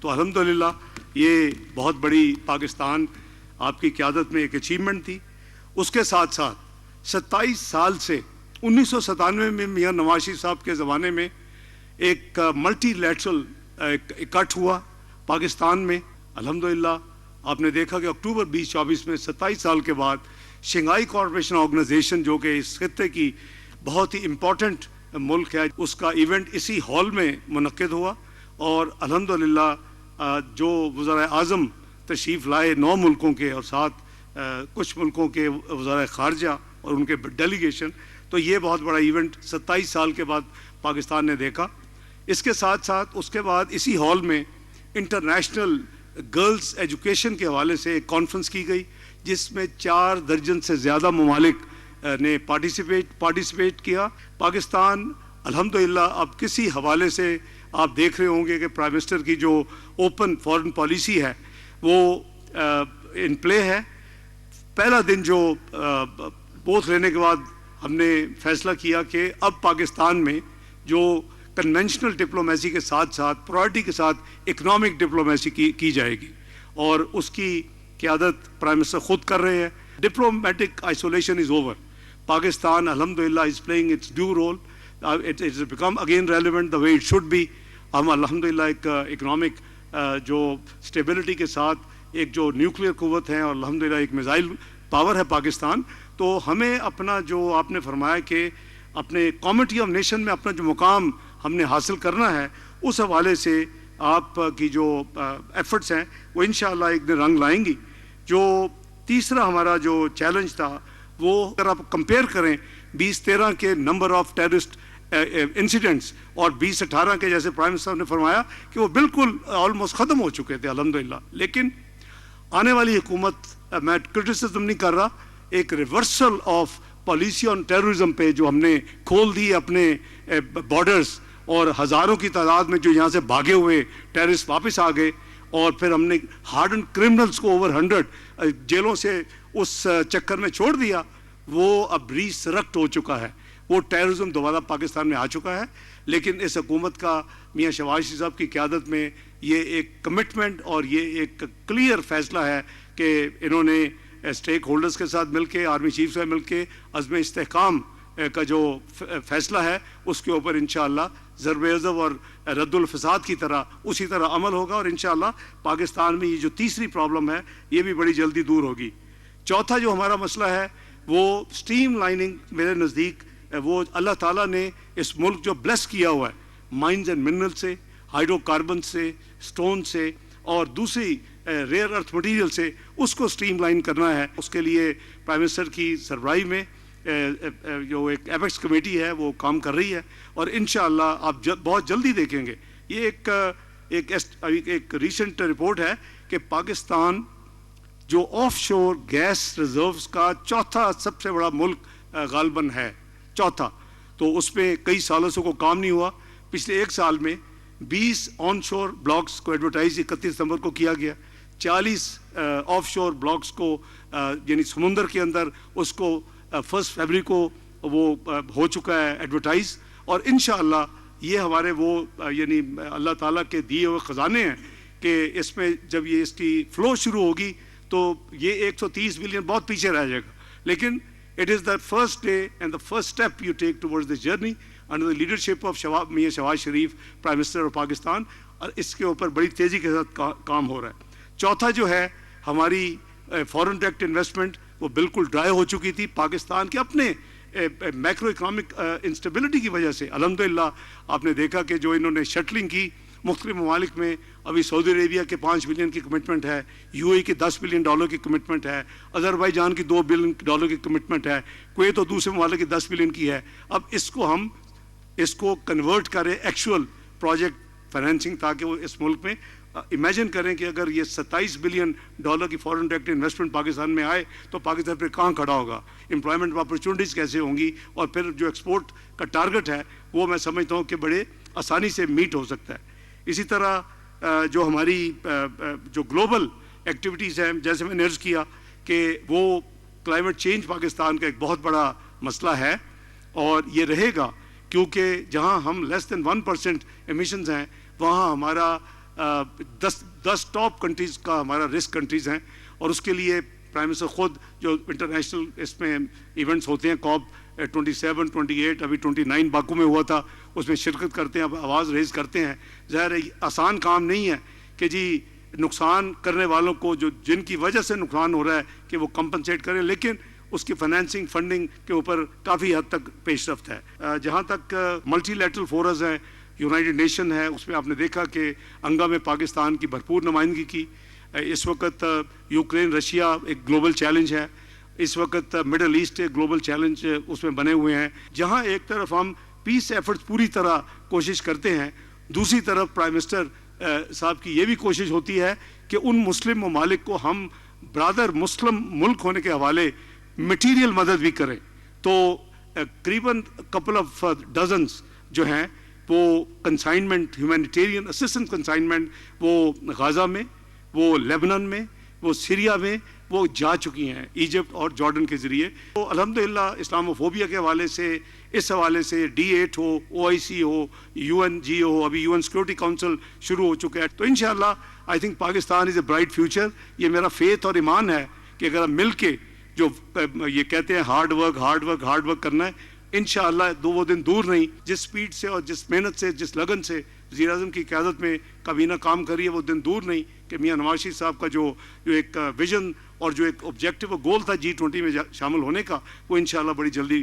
تو الحمدللہ یہ بہت بڑی پاکستان آپ کی قیادت میں ایک اچیومنٹ تھی۔ اس کے ساتھ ساتھ 27 سال سے 1997 میں میاں نواز شریف صاحب کے زمانے میں ایک ملٹی لیٹرل اکٹھ ہوا پاکستان میں۔ الحمدللہ آپ نے دیکھا کہ اکتوبر 2024 میں 27 سال کے بعد شنگھائی کارپوریشن آرگنائزیشن جو کہ اس خطے کی بہت ہی امپورٹنٹ ملک ہے، اس کا ایونٹ اسی ہال میں منعقد ہوا، اور الحمدللہ جو وزراء اعظم تشریف لائے 9 ملکوں کے اور ساتھ کچھ ملکوں کے وزراء خارجہ اور ان کے ڈیلیگیشن، تو یہ بہت بڑا ایونٹ 27 سال کے بعد پاکستان نے دیکھا۔ اس کے ساتھ ساتھ اس کے بعد اسی ہال میں انٹرنیشنل گرلز ایجوکیشن کے حوالے سے ایک کانفرنس کی گئی، جس میں 4 درجن سے زیادہ ممالک نے پارٹیسپیٹ کیا۔ پاکستان الحمدللہ اب کسی حوالے سے آپ دیکھ رہے ہوں گے کہ پرائم منسٹر کی جو اوپن فارن پالیسی ہے وہ ان پلے ہے۔ پہلا دن جو پوسٹ لینے کے بعد ہم نے فیصلہ کیا کہ اب پاکستان میں جو کنونشنل ڈپلومیسی کے ساتھ ساتھ پرائرٹی کے ساتھ اکنامک ڈپلومیسی کی جائے گی، اور اس کی قیادت پرائم منسٹر خود کر رہے ہیں۔ Diplomatic isolation is over. Pakistan الحمدللہ is playing its due role. It is become again relevant the way it should be. ہم الحمدللہ ایک اکنامک جو اسٹیبلٹی کے ساتھ ایک جو نیوکلیئر قوت ہے، اور الحمدللہ ایک میزائل پاور ہے پاکستان، تو ہمیں اپنا جو آپ نے فرمایا کہ اپنے کمیٹی آف نیشن میں اپنا جو مقام ہم نے حاصل کرنا ہے، اس حوالے سے آپ کی جو ایفرٹس ہیں وہ انشاءاللہ ایک دن رنگ لائیں گی۔ جو تیسرا ہمارا جو چیلنج تھا وہ اگر آپ کمپیئر کریں 2013 کے نمبر آف ٹیررسٹ انسیڈنٹس اور 2018 کے، جیسے پرائم منسٹر نے فرمایا کہ وہ بالکل آلموسٹ ختم ہو چکے تھے الحمدللہ، لیکن آنے والی حکومت، میں کرٹیسزم نہیں کر رہا، ایک reversal of policy on terrorism پہ جو ہم نے کھول دی اپنے بارڈرز، اور ہزاروں کی تعداد میں جو یہاں سے بھاگے ہوئے ٹیررسٹ واپس آ گئے، اور پھر ہم نے ہارڈن کرمنلز کو اوور 100 جیلوں سے اس چکر میں چھوڑ دیا، وہ اب ریسرکٹ ہو چکا ہے، وہ ٹیررزم دوبارہ پاکستان میں آ چکا ہے۔ لیکن اس حکومت کا میاں شہباز شریف صاحب کی قیادت میں یہ ایک کمٹمنٹ اور یہ ایک کلیئر فیصلہ ہے کہ انہوں نے اسٹیک ہولڈرز کے ساتھ مل کے، آرمی چیف سے مل کے عزم استحکام کا جو فیصلہ ہے اس کے اوپر انشاءاللہ ضرب عضب اور رد الفساد کی طرح اسی طرح عمل ہوگا، اور انشاءاللہ پاکستان میں یہ جو تیسری پرابلم ہے یہ بھی بڑی جلدی دور ہوگی۔ چوتھا جو ہمارا مسئلہ ہے وہ سٹریم لائننگ، میرے نزدیک وہ اللہ تعالیٰ نے اس ملک جو بلیس کیا ہوا ہے مائنز اینڈ منرل سے، ہائیڈرو کاربن سے، سٹون سے اور دوسری ریئر ارتھ مٹیریل سے، اس کو سٹریم لائن کرنا ہے۔ اس کے لیے پرائم منسٹر کی سربراہی میں جو ایک ایپیکس کمیٹی ہے وہ کام کر رہی ہے، اور انشاءاللہ آپ بہت جلدی دیکھیں گے۔ یہ ایک ریسنٹ رپورٹ ہے کہ پاکستان جو آف شور گیس ریزروز کا چوتھا سب سے بڑا ملک غالباً ہے، چوتھا، تو اس میں کئی سالوں سے کوئی کام نہیں ہوا۔ پچھلے 1 سال میں 20 آن شور بلاکس کو ایڈورٹائز 31 دسمبر کو کیا گیا، 40 آف شور بلاکس کو یعنی سمندر کے اندر اس کو 1 فروری کو وہ ہو چکا ہے ایڈورٹائز، اور انشاءاللہ یہ ہمارے وہ یعنی اللہ تعالیٰ کے دیے ہوئے خزانے ہیں کہ اس میں جب یہ اس کی فلو شروع ہوگی تو یہ 130 بلین بہت پیچھے رہ جائے گا، لیکن it is the first day and the first step you take towards the journey under the leadership of میاں شہباز شریف پرائم منسٹر آف پاکستان، اور اس کے اوپر بڑی تیزی کے ساتھ کام ہو رہا ہے۔ چوتھا جو ہے ہماری فورن ڈائریکٹ انویسٹمنٹ، وہ بالکل ڈرائی ہو چکی تھی پاکستان کے اپنے میکرو اکنامک انسٹیبلٹی کی وجہ سے۔ الحمدللہ آپ نے دیکھا کہ جو انہوں نے شٹلنگ کی مختلف ممالک میں، ابھی سعودی عربیہ کے 5 بلین کی کمٹمنٹ ہے، یو اے کی $10 بلین کی کمٹمنٹ ہے، آذربائیجان کی $2 بلین کی کمٹمنٹ ہے، کویت اور دوسرے ممالک کی 10 بلین کی ہے۔ اب اس کو کنورٹ کریں ایکچوئل پروجیکٹ فائنینسنگ، تاکہ وہ اس ملک میں امیجن کریں کہ اگر یہ $27 بلین کی فورن ڈائریکٹ انویسٹمنٹ پاکستان میں آئے تو پاکستان پھر کہاں کھڑا ہوگا، امپلائمنٹ اپرچونیٹیز کیسے ہوں گی، اور پھر جو ایکسپورٹ کا ٹارگٹ ہے وہ میں سمجھتا ہوں کہ بڑے آسانی سے میٹ ہو سکتا ہے۔ اسی طرح جو ہماری جو گلوبل ایکٹیویٹیز ہیں، جیسے میں نے عرض کیا کہ وہ کلائمیٹ چینج پاکستان کا ایک بہت بڑا مسئلہ ہے، اور یہ رہے گا، کیونکہ جہاں ہم لیس دین 1% ایمیشنز ہیں، وہاں ہمارا 10 ٹاپ کنٹریز کا ہمارا رسک کنٹریز ہیں، اور اس کے لیے پرائم منسٹر خود جو انٹرنیشنل اس میں ایونٹس ہوتے ہیں COP 27 28 ابھی 29 باکو میں ہوا تھا، اس میں شرکت کرتے ہیں، اب آواز ریز کرتے ہیں. ظاہر ہے آسان کام نہیں ہے کہ جی نقصان کرنے والوں کو جو جن کی وجہ سے نقصان ہو رہا ہے کہ وہ کمپنسیٹ کریں، لیکن اس کی فائنینسنگ فنڈنگ کے اوپر کافی حد تک پیش رفت ہے. جہاں تک ملٹی لیٹرل فورز ہیں، یونائٹڈ نیشن ہے، اس میں آپ نے دیکھا کہ انگا میں پاکستان کی بھرپور نمائندگی کی. اس وقت یوکرین رشیا ایک گلوبل چیلنج ہے، اس وقت مڈل ایسٹ ایک گلوبل چیلنج اس میں بنے ہوئے ہیں، جہاں ایک طرف ہم پیس ایفرٹس پوری طرح کوشش کرتے ہیں، دوسری طرف پرائم منسٹر صاحب کی یہ بھی کوشش ہوتی ہے کہ ان مسلم ممالک کو ہم برادر مسلم ملک ہونے کے حوالے مٹیریل مدد بھی کریں. تو قریباً کپل آف ڈزنس جو ہیں وہ کنسائنمنٹ، ہیومینیٹیرین اسسٹنس کنسائنمنٹ، وہ غازہ میں، وہ لیبنان میں، وہ سیریا میں وہ جا چکی ہیں ایجپٹ اور جارڈن کے ذریعے. تو الحمدللہ اسلامو فوبیا کے حوالے سے، اس حوالے سے D8 ہو، OIC ہو، UNG ہو، ابھی UN سیکورٹی کاؤنسل شروع ہو چکا ہے. تو انشاءاللہ I think Pakistan is a bright future. یہ میرا فیتھ اور ایمان ہے کہ اگر ہم مل کے جو یہ کہتے ہیں ہارڈ ورک کرنا ہے، انشاءاللہ وہ دن دور نہیں. جس سپیڈ سے اور جس محنت سے، جس لگن سے وزیر اعظم کی قیادت میں کابینہ کام کر رہی ہے، وہ دن دور نہیں کہ میاں نواز شریف صاحب کا جو ایک ویژن اور جو ایک آبجیکٹو اور گول تھا G20 میں شامل ہونے کا، وہ انشاءاللہ بڑی جلدی